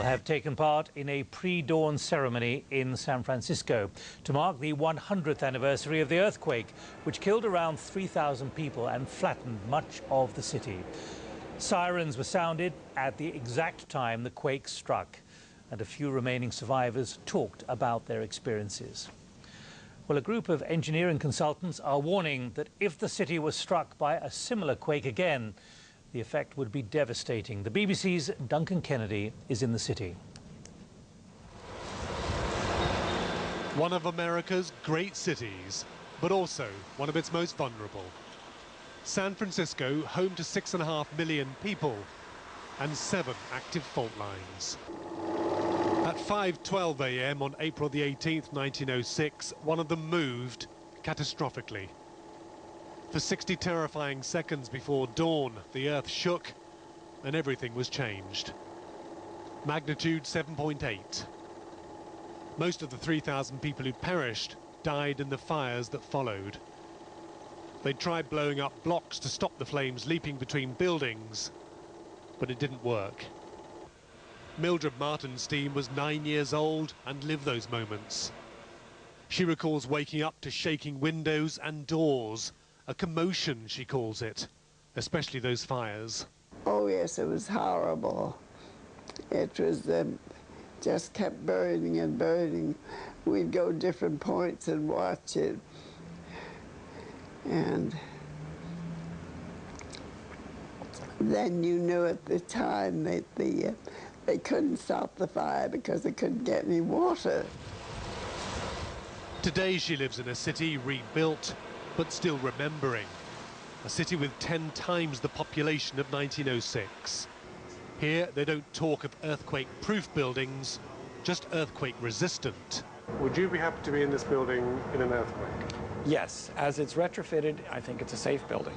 have taken part in a pre-dawn ceremony in San Francisco to mark the 100th anniversary of the earthquake, which killed around 3,000 people and flattened much of the city. Sirens were sounded at the exact time the quake struck, and a few remaining survivors talked about their experiences. Well, a group of engineering consultants are warning that if the city was struck by a similar quake again, the effect would be devastating. The BBC's Duncan Kennedy is in the city. One of America's great cities, but also one of its most vulnerable. San Francisco, home to 6.5 million people and 7 active fault lines. At 5:12 a.m. on April the 18th, 1906, one of them moved catastrophically. For 60 terrifying seconds before dawn, the earth shook and everything was changed. Magnitude 7.8. Most of the 3,000 people who perished died in the fires that followed. They tried blowing up blocks to stop the flames leaping between buildings, but it didn't work. Mildred Martenstein was 9 years old and lived those moments. She recalls waking up to shaking windows and doors. A commotion, she calls it, especially those fires. Oh yes, it was horrible. It was just kept burning and burning. We'd go different points and watch it. And then you knew at the time that they couldn't stop the fire because they couldn't get any water. Today she lives in a city rebuilt, but still remembering. A city with 10 times the population of 1906. Here they don't talk of earthquake-proof buildings, just earthquake-resistant. Would you be happy to be in this building in an earthquake? Yes, as it's retrofitted, I think it's a safe building.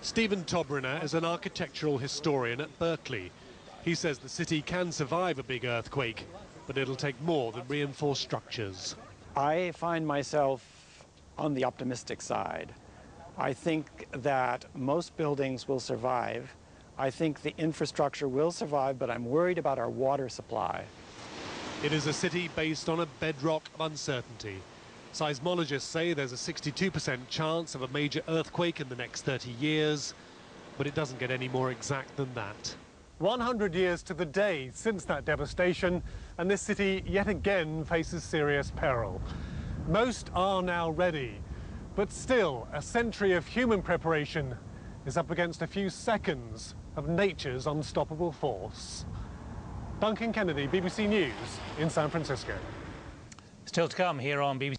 Stephen Tobriner is an architectural historian at Berkeley. He says the city can survive a big earthquake, but it'll take more than reinforced structures. I find myself on the optimistic side. I think that most buildings will survive. I think the infrastructure will survive, but I'm worried about our water supply. It is a city based on a bedrock of uncertainty. Seismologists say there's a 62% chance of a major earthquake in the next 30 years, but it doesn't get any more exact than that. 100 years to the day since that devastation, and this city yet again faces serious peril. Most are now ready, but still a century of human preparation is up against a few seconds of nature's unstoppable force. Duncan Kennedy, BBC News in San Francisco. Still to come here on BBC.